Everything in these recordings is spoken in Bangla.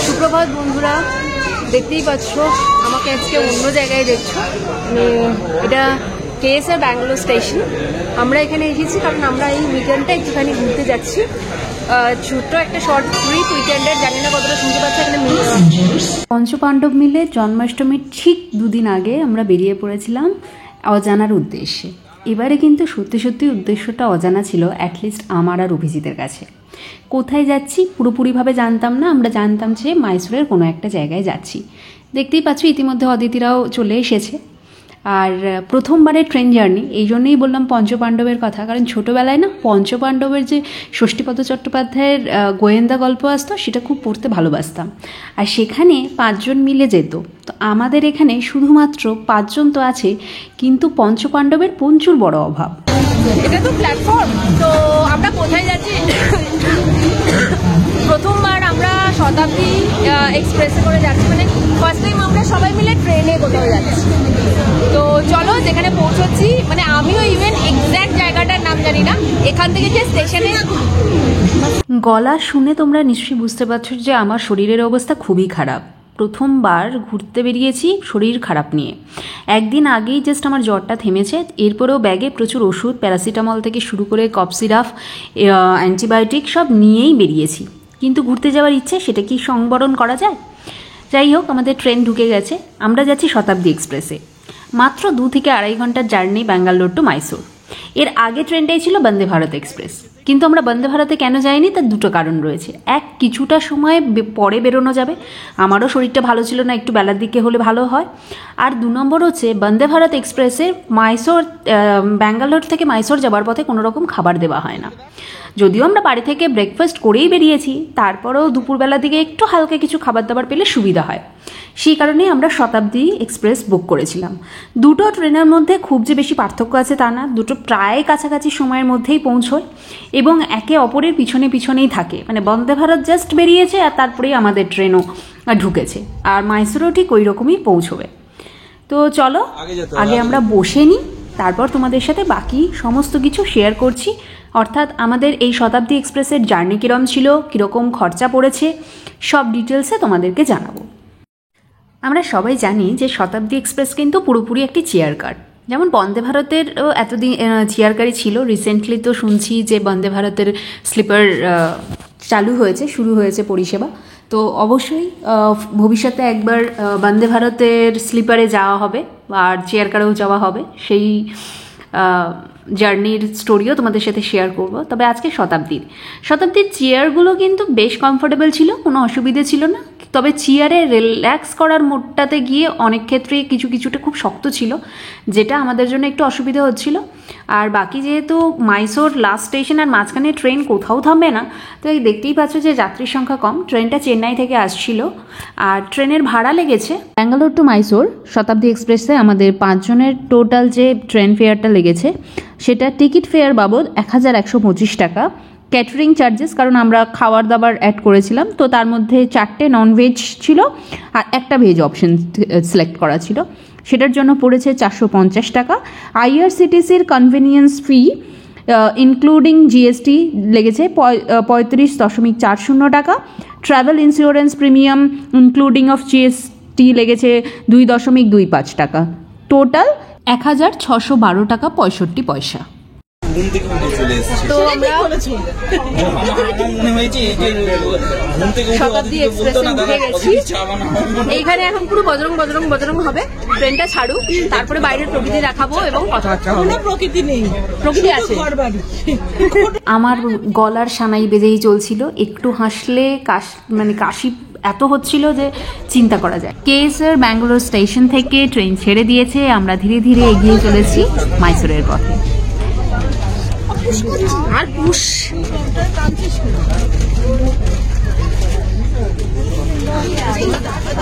সুপ্রভাত বন্ধুরা, দেখতেই পাচ্ছ আমাকে আজকে অন্য জায়গায় দেখছো। এটা কেএসআর ব্যাঙ্গালোর স্টেশন। আমরা এখানে এসেছি কারণ আমরা এই উইকেন্ডটা একটুখানি ঘুরতে যাচ্ছি। ছোট্ট একটা শর্ট ট্রিপ উইকেন্ডের, জানি না কতটা শুনতে পাচ্ছি। এখানে পঞ্চপাণ্ডব মিলে জন্মাষ্টমীর ঠিক দুদিন আগে আমরা বেরিয়ে পড়েছিলাম অজানার উদ্দেশ্যে। এবারে কিন্তু সত্যি সত্যি উদ্দেশ্যটা অজানা ছিল, অ্যাটলিস্ট আমার আর অভিজিতের কাছে। কোথায় যাচ্ছি পুরোপুরিভাবে জানতাম না। আমরা জানতাম যে মাইসোরের কোনো একটা জায়গায় যাচ্ছি। দেখতেই পাচ্ছ ইতিমধ্যে অদিতিরাও চলে এসেছে। আর প্রথমবারের ট্রেন জার্নি, এই জন্যই বললাম পঞ্চপাণ্ডবের কথা, কারণ ছোটোবেলায় না পঞ্চপাণ্ডবের যে ষষ্ঠীপদ চট্টোপাধ্যায়ের গোয়েন্দা গল্প আসতো সেটা খুব পড়তে ভালোবাসতাম। আর সেখানে 5 জন মিলে যেত। তো আমাদের এখানে শুধুমাত্র 5 জন তো আছে, কিন্তু পঞ্চপাণ্ডবের প্রচুর বড় অভাব। এটা তো প্ল্যাটফর্ম। তো আমরা কোথায় যাচ্ছি? প্রথমবার আমরা শতাব্দী এক্সপ্রেসে করে যাচ্ছি, মানে ফার্স্ট টাইম আমরা সবাই মিলে ট্রেনে কোথাও যাচ্ছি। তো চলো যেখানে পৌঁছচ্ছি, মানে আমিও ইভেন এক্স্যাক্ট জায়গাটার নাম জানি না। এখান থেকে যে স্টেশনে গলা শুনে তোমরা নিশ্চয়ই বুঝতে পারছো যে আমার শরীরের অবস্থা খুবই খারাপ। প্রথমবার ঘুরতে বেরিয়েছি শরীর খারাপ নিয়ে। একদিন আগেই জাস্ট আমার জ্বরটা থেমেছে, এরপরেও ব্যাগে প্রচুর ওষুধ, প্যারাসিটামল থেকে শুরু করে কফ সিরাপ, অ্যান্টিবায়োটিক সব নিয়েই বেরিয়েছি। কিন্তু ঘুরতে যাওয়ার ইচ্ছে, সেটা কি সংবরণ করা যায়? যাই হোক, আমাদের ট্রেন ঢুকে গেছে। আমরা যাচ্ছি শতাব্দী এক্সপ্রেসে। মাত্র 2 থেকে 2.5 ঘন্টার জার্নি ব্যাঙ্গালোর টু মাইসোর। এর আগে ট্রেনটাই ছিল বন্দে ভারত এক্সপ্রেস, কিন্তু আমরা বন্দে ভারতে কেন যাইনি তার 2টো কারণ রয়েছে। এক, কিছুটা সময় পরে বেরোনো যাবে, আমারও শরীরটা ভালো ছিল না, একটু বেলার দিকে হলে ভালো হয়। আর 2 নম্বর হচ্ছে বন্দে ভারত এক্সপ্রেসের মাইসোর ব্যাঙ্গালোর থেকে মাইসোর যাবার পথে কোনো রকম খাবার দেওয়া হয় না। যদিও আমরা বাড়ি থেকে ব্রেকফাস্ট করেই বেরিয়েছি, তারপরেও দুপুরবেলার দিকে একটু হালকা কিছু খাবার দাবার পেলে সুবিধা হয়। সেই কারণেই আমরা শতাব্দী এক্সপ্রেস বুক করেছিলাম। 2টো ট্রেনের মধ্যে খুব যে বেশি পার্থক্য আছে তা না, 2টো প্রায় কাছাকাছি সময়ের মধ্যেই পৌঁছয় এবং একে অপরের পিছনে পিছনেই থাকে। মানে বন্দে ভারত জাস্ট বেরিয়েছে আর তারপরেই আমাদের ট্রেনও ঢুকেছে, আর মাইসোরও ঠিক ওই রকমই পৌঁছবে। তো চলো আগে আমরা বসে নিই, তারপর তোমাদের সাথে বাকি সমস্ত কিছু শেয়ার করছি। অর্থাৎ আমাদের এই শতাব্দী এক্সপ্রেসের জার্নি কীরকম ছিল, কীরকম খরচা পড়েছে, সব ডিটেলসে তোমাদেরকে জানাবো। আমরা সবাই জানি যে শতাব্দী এক্সপ্রেস কিন্তু পুরোপুরি একটি চেয়ার কার। যেমন বন্দে ভারতের এতদিন চেয়ার কারই ছিল, রিসেন্টলি তো শুনছি যে বন্দে ভারতের স্লিপার চালু হয়েছে, শুরু হয়েছে পরিষেবা। তো অবশ্যই ভবিষ্যতে একবার বন্দে ভারতের স্লিপারে যাওয়া হবে আর চেয়ার কারেও যাওয়া হবে, সেই জার্নির স্টোরিও তোমাদের সাথে শেয়ার করব। তবে আজকে শতাব্দীর চেয়ারগুলো কিন্তু বেশ কমফোর্টেবল ছিল, কোনো অসুবিধে ছিল না। তবে চেয়ারে রিল্যাক্স করার মোডটাতে গিয়ে অনেক ক্ষেত্রে কিছুটা খুব শক্ত ছিল, যেটা আমাদের জন্য একটু অসুবিধা হচ্ছিল। আর বাকি যেহেতু মাইসোর লাস্ট স্টেশন আর মাঝখানে ট্রেন কোথাও থামবে না, তো এই দেখতেই পাচ্ছ যে যাত্রীর সংখ্যা কম। ট্রেনটা চেন্নাই থেকে আসছিল আর ট্রেনের ভাড়া লেগেছে ব্যাঙ্গালোর টু মাইসোর শতাব্দী এক্সপ্রেসে আমাদের 5 জনের টোটাল যে ট্রেন ফেয়ারটা লেগেছে সেটা টিকিট ফেয়ার বাবদ 1125 টাকা। ক্যাটারিং চার্জেস, কারণ আমরা খাবার দাবার অ্যাড করেছিলাম, তো তার মধ্যে 4টে ননভেজ ছিল আর একটা ভেজ অপশন সিলেক্ট করা ছিল, সেটার জন্য পড়েছে 450 টাকা। আইআরসিটিসির কনভেনিয়েন্স ফি ইনক্লুডিং জিএসটি লেগেছে 35.40 টাকা। Travel insurance premium including of GST লেগেছে 2.25 টাকা। টোটাল 1612 টাকা 65 পয়সা। তো আমরা শতাব্দী এক্সপ্রেসে উঠে গেছি। এইখানে এখন পুরো বজরং হবে। ট্রেনটা ছাড়ু, তারপরে বাইরের প্রকৃতি দেখাবো এবং কথাবার্তা হবে। প্রকৃতি নেই, প্রকৃতি আছে। আমার গলার সানাই বেজেই চলছিল, একটু হাসলে কাশি এত হচ্ছিল যে চিন্তা করা যায়। কেএসআর ব্যাঙ্গালোর স্টেশন থেকে ট্রেন ছেড়ে দিয়েছে, আমরা ধীরে ধীরে এগিয়ে চলেছি মাইসোরের পথে। আর পুশ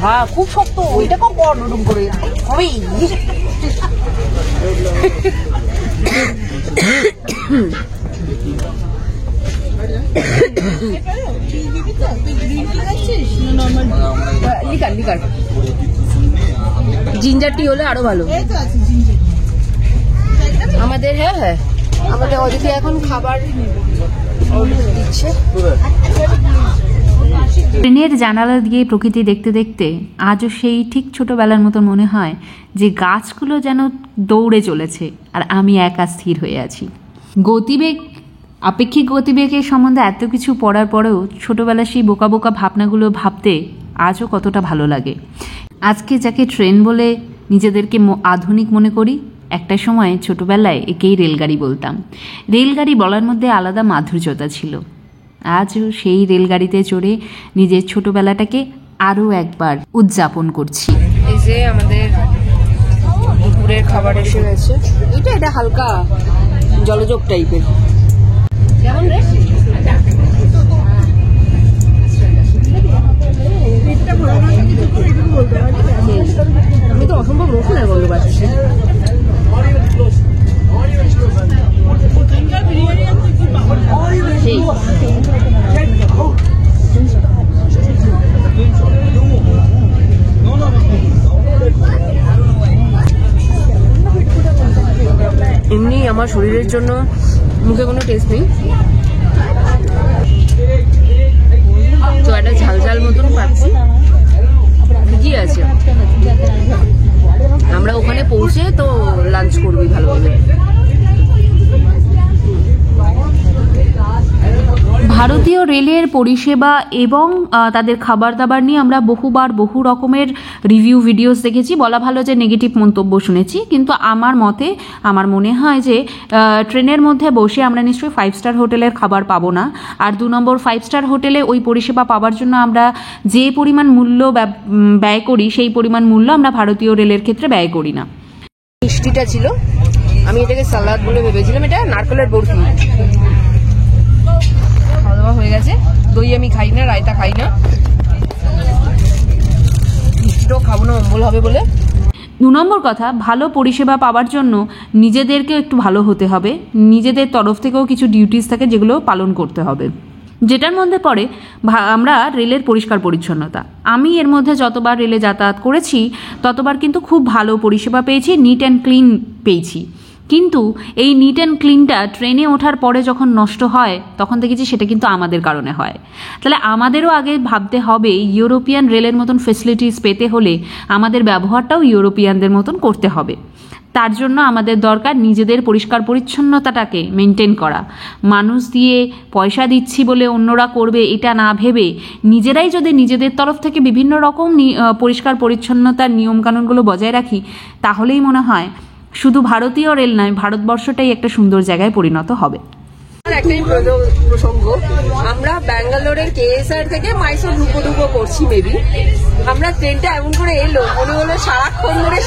হ্যাঁ, খুব শক্ত, ওইটা খুব বড় নরম করে হবে। লিকার জিঞ্জার টি হলে আরো ভালো আমাদের। হ্যাঁ, আমাদের অদিতি এখন খাবার দিচ্ছে। ট্রেনের জানালা দিয়ে প্রকৃতি দেখতে দেখতে আজও সেই ঠিক ছোটবেলার মতো মনে হয় যে গাছগুলো যেন দৌড়ে চলেছে আর আমি একা স্থির হয়ে আছি। গতিবেগ, আপেক্ষিক গতিবেগের সম্বন্ধে এত কিছু পড়ার পরেও ছোটবেলার সেই বোকা বোকা ভাবনাগুলো ভাবতে আজও কতটা ভালো লাগে। আজকে যাকে ট্রেন বলে নিজেদেরকে আধুনিক মনে করি, একটা সময় ছোটবেলায় একেই রেলগাড়ি বলতাম। রেলগাড়ি বলার মধ্যে আলাদা মাধুর্যতা ছিল। আজও সেই রেলগাড়িতে চড়ে নিজের ছোটবেলাটাকে আরও একবার উদযাপন করছি। এই যে আমাদের দুপুরের খাবার এসে গেছে। এটা হালকা জলযোগ টাইপের। কেমন রে? আমি তো অসম্ভব রসুনের গন্ধ পাচ্ছি। এমনি আমার শরীরের জন্য মুখে কোনো টেস্ট নেই, তো একটা ঝাল ঝাল মতন পাচ্ছি, ঠিকই আছে। আমরা ওখানে পৌঁছে তো লাঞ্চ করবি ভালোভাবে। ভারতীয় রেলের পরিষেবা এবং তাদের খাবার দাবার নিয়ে আমরা বহুবার বহু রকমের রিভিউ ভিডিওস দেখেছি। বলা ভালো যে নেগেটিভ মন্তব্য শুনেছি, কিন্তু আমার মনে হয় যে ট্রেনের মধ্যে বসে আমরা নিশ্চয়ই 5 স্টার হোটেলের খাবার পাবো না। আর 2 নম্বর, 5 স্টার হোটেলে ওই পরিষেবা পাওয়ার জন্য আমরা যে পরিমাণ মূল্য ব্যয় করি সেই পরিমাণ মূল্য আমরা ভারতীয় রেলের ক্ষেত্রে ব্যয় করি না। মিষ্টিটা ছিল, আমি এটাকে সালাদ বলে ভেবেছিলাম, এটা নারকেলের বরফি। খাওয়া দাওয়া হয়ে গেছে। দই আমি খাই না, রায়তা খাই না, মিষ্টিটাও খাবো না অম্বল হবে বলে। 2 নম্বর কথা, ভালো পরিষেবা পাওয়ার জন্য নিজেদেরকেও একটু ভালো হতে হবে। নিজেদের তরফ থেকেও কিছু ডিউটিস থাকে যেগুলো পালন করতে হবে, যেটার মধ্যে পড়ে আমরা রেলের পরিষ্কার পরিচ্ছন্নতা। আমি এর মধ্যে যতবার রেলে যাতায়াত করেছি ততবার কিন্তু খুব ভালো পরিষেবা পেয়েছি, নিট অ্যান্ড ক্লিন পেয়েছি। কিন্তু এই নিট অ্যান্ড ক্লিনটা ট্রেনে ওঠার পরে যখন নষ্ট হয় তখন দেখেছি সেটা কিন্তু আমাদের কারণে হয়। তাহলে আমাদেরও আগে ভাবতে হবে ইউরোপিয়ান রেলের মতন ফেসিলিটিস পেতে হলে আমাদের ব্যবহারটাও ইউরোপিয়ানদের মতন করতে হবে। তার জন্য আমাদের দরকার নিজেদের পরিষ্কার পরিচ্ছন্নতাটাকে মেনটেন করা। মানুষ দিয়ে পয়সা দিচ্ছি বলে অন্যরা করবে এটা না ভেবে নিজেরাই যদি নিজেদের তরফ থেকে বিভিন্ন রকম পরিষ্কার পরিচ্ছন্নতার নিয়মকানুনগুলো বজায় রাখি, তাহলেই মনে হয় শুধু ভারতীয় রেল নয়, ভারতবর্ষটাই একটা সুন্দর জায়গায় পরিণত হবে। একটাই প্রসঙ্গ, আমরা ব্যাঙ্গালোরের কেএসআর থেকে মাইসোর ঢুকো করছি মেবি। আমরা ট্রেনটা এমন করে এলো মনে হলো সারাক্ষণ ধরে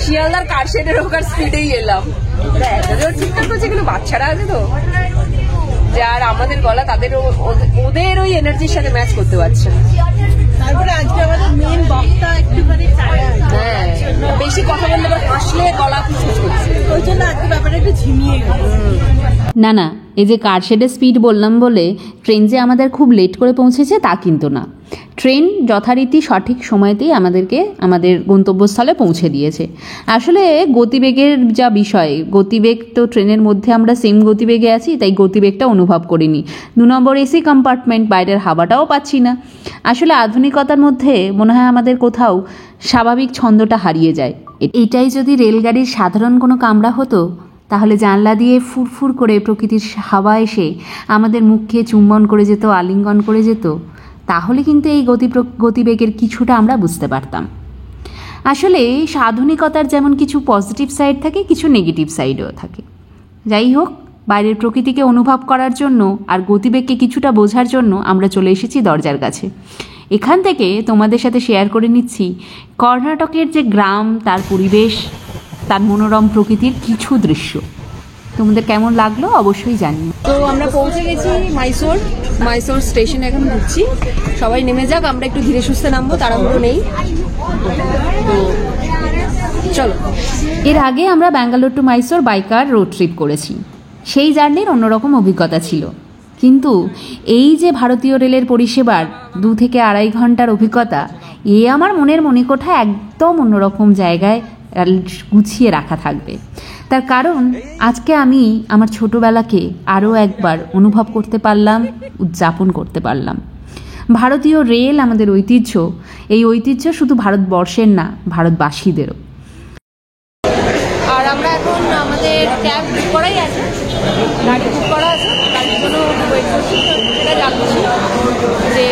শিয়ালদার কারশেডের ওখান স্পিডেই এলাম। ঠিকঠাক করছে, কিন্তু বাচ্চারা আছে তো, যে আর আমাদের গলা তাদের ওদের ওই এনার্জির সাথে ম্যাচ করতে পারছে না। তারপরে আজকে আমাদের মেন বক্তা একটুখানি হ্যাঁ, বেশি কথা বললে আবার হাসলে গলা খুশখুশ করছে, ওই জন্য আজকে ব্যাপারটা একটু ঝিমিয়ে গেল। না, এই যে কারশেডের স্পিড বললাম বলে ট্রেন যে আমাদের খুব লেট করে পৌঁছেছে তা কিন্তু না। ট্রেন যথারীতি সঠিক সময়তেই আমাদেরকে আমাদের গন্তব্যস্থলে পৌঁছে দিয়েছে। আসলে গতিবেগের যা বিষয়, গতিবেগ তো ট্রেনের মধ্যে আমরা সেম গতিবেগে আছি, তাই গতিবেগটা অনুভব করিনি। 2 নম্বর, এসি কম্পার্টমেন্ট, বাইরের হাওয়াটাও পাচ্ছি না। আসলে আধুনিকতার মধ্যে মনে হয় আমাদের কোথাও স্বাভাবিক ছন্দটা হারিয়ে যায়। এটাই যদি রেলগাড়ির সাধারণ কোনো কামরা হতো, তাহলে জানলা দিয়ে ফুরফুর করে প্রকৃতির হাওয়া এসে আমাদের মুখে চুম্বন করে যেত, আলিঙ্গন করে যেত, তাহলে কিন্তু এই গতিবেগের কিছুটা আমরা বুঝতে পারতাম। আসলে আধুনিকতার যেমন কিছু পজিটিভ সাইড থাকে, কিছু নেগেটিভ সাইডও থাকে। যাই হোক, বাইরের প্রকৃতিকে অনুভব করার জন্য আর গতিবেগকে কিছুটা বোঝার জন্য আমরা চলে এসেছি দরজার কাছে। এখান থেকে তোমাদের সাথে শেয়ার করে নিচ্ছি কর্ণাটকের যে গ্রাম, তার পরিবেশ, তার মনোরম প্রকৃতির কিছু দৃশ্য। তোমাদের কেমন লাগলো অবশ্যই জানিও। তো আমরা পৌঁছে গেছি মাইসোর স্টেশনে, এখন ঢুকছি। সবাই নেমে যাক, আমরা একটু ধীরে সুস্থে নামবো, তাড়াহুড়ো নেই। তো চলো। এর আগে আমরা ব্যাঙ্গালোর টু মাইসোর বাইকার রোড ট্রিপ করেছি, সেই জার্নির অন্যরকম অভিজ্ঞতা ছিল। কিন্তু এই যে ভারতীয় রেলের পরিষেবার 2 থেকে 2.5 ঘন্টার অভিজ্ঞতা, আমার মনের মণিকোঠা একদম অন্যরকম জায়গায় গুছিয়ে রাখা থাকবে। তার কারণ আজকে আমি আমার ছোটোবেলাকে আরও একবার অনুভব করতে পারলাম, উদযাপন করতে পারলাম। ভারতীয় রেল আমাদের ঐতিহ্য, এই ঐতিহ্য শুধু ভারতবর্ষের না, ভারতবাসীদেরও। আর আমরা এখন আমাদের ক্যাব বুক করাই আছে, গাড়ি বুক করা আছে, গাড়ির জন্য ওয়েট করছি। সেটা যাচ্ছি যে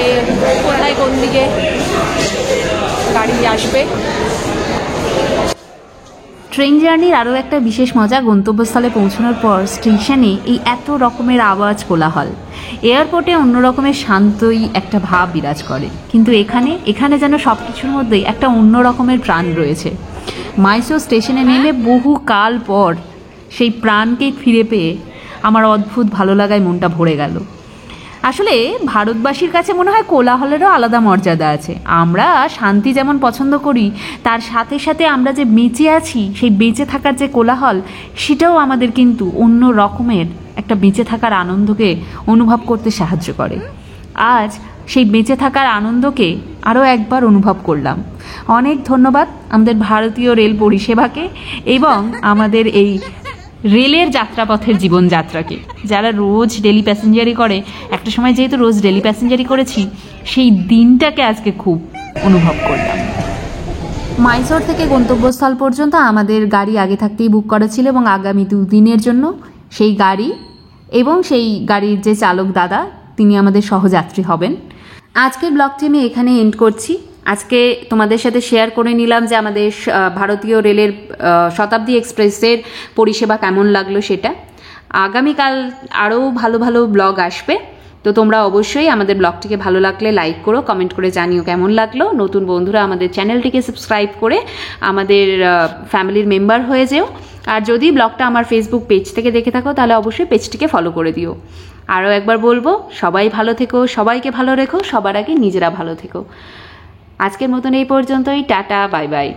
কোথায় কোন দিকে গাড়ি আসবে। ট্রেন জার্নির আরও একটা বিশেষ মজা, গন্তব্যস্থলে পৌঁছানোর পর স্টেশনে এই এত রকমের আওয়াজ কোলাহল। এয়ারপোর্টে অন্য রকমের শান্তই একটা ভাব বিরাজ করে, কিন্তু এখানে যেন সব কিছুর মধ্যেই একটা অন্য রকমের প্রাণ রয়েছে। মাইসোর স্টেশনে নেমে বহু কাল পর সেই প্রাণকে ফিরে পেয়ে আমার অদ্ভুত ভালো লাগায় মনটা ভরে গেল। আসলে ভারতবাসীর কাছে মনে হয় কোলাহলেরও আলাদা মর্যাদা আছে। আমরা শান্তি যেমন পছন্দ করি, তার সাথে সাথে আমরা যে বেঁচে আছি, সেই বেঁচে থাকার যে কোলাহল, সেটাও আমাদের কিন্তু অন্য রকমের একটা বেঁচে থাকার আনন্দকে অনুভব করতে সাহায্য করে। আজ সেই বেঁচে থাকার আনন্দকে আরও একবার অনুভব করলাম। অনেক ধন্যবাদ আমাদের ভারতীয় রেল পরিষেবাকে এবং আমাদের এই রেলের যাত্রাপথের জীবনযাত্রাকে। যারা রোজ ডেলি প্যাসেঞ্জারি করে, একটা সময় যেহেতু রোজ ডেলি প্যাসেঞ্জারি করেছি, সেই দিনটাকে আজকে খুব অনুভব করলাম। মাইসোর থেকে গন্তব্যস্থল পর্যন্ত আমাদের গাড়ি আগে থাকতেই বুক করা ছিল এবং আগামী 2 দিনের জন্য সেই গাড়ি এবং সেই গাড়ির যে চালক দাদা, তিনি আমাদের সহযাত্রী হবেন। আজকের ব্লগটি আমি এখানে এন্ড করছি। আজকে তোমাদের সাথে শেয়ার করে নিলাম যে আমাদের ভারতীয় রেলের শতাব্দী এক্সপ্রেসের পরিষেবা কেমন লাগলো সেটা। আগামীকাল আরও ভালো ভালো ব্লগ আসবে, তো তোমরা অবশ্যই আমাদের ব্লগটিকে ভালো লাগলে লাইক করো, কমেন্ট করে জানিও কেমন লাগলো। নতুন বন্ধুরা আমাদের চ্যানেলটিকে সাবস্ক্রাইব করে আমাদের ফ্যামিলির মেম্বার হয়ে যেও। আর যদি ব্লগটা আমার ফেসবুক পেজ থেকে দেখে থাকো, তাহলে অবশ্যই পেজটিকে ফলো করে দিও। আরও একবার বলবো, সবাই ভালো থেকো, সবাইকে ভালো রেখো, সবার আগে নিজেরা ভালো থেকো। আজকের মতন এই পর্যন্তই, টাটা, বাই বাই।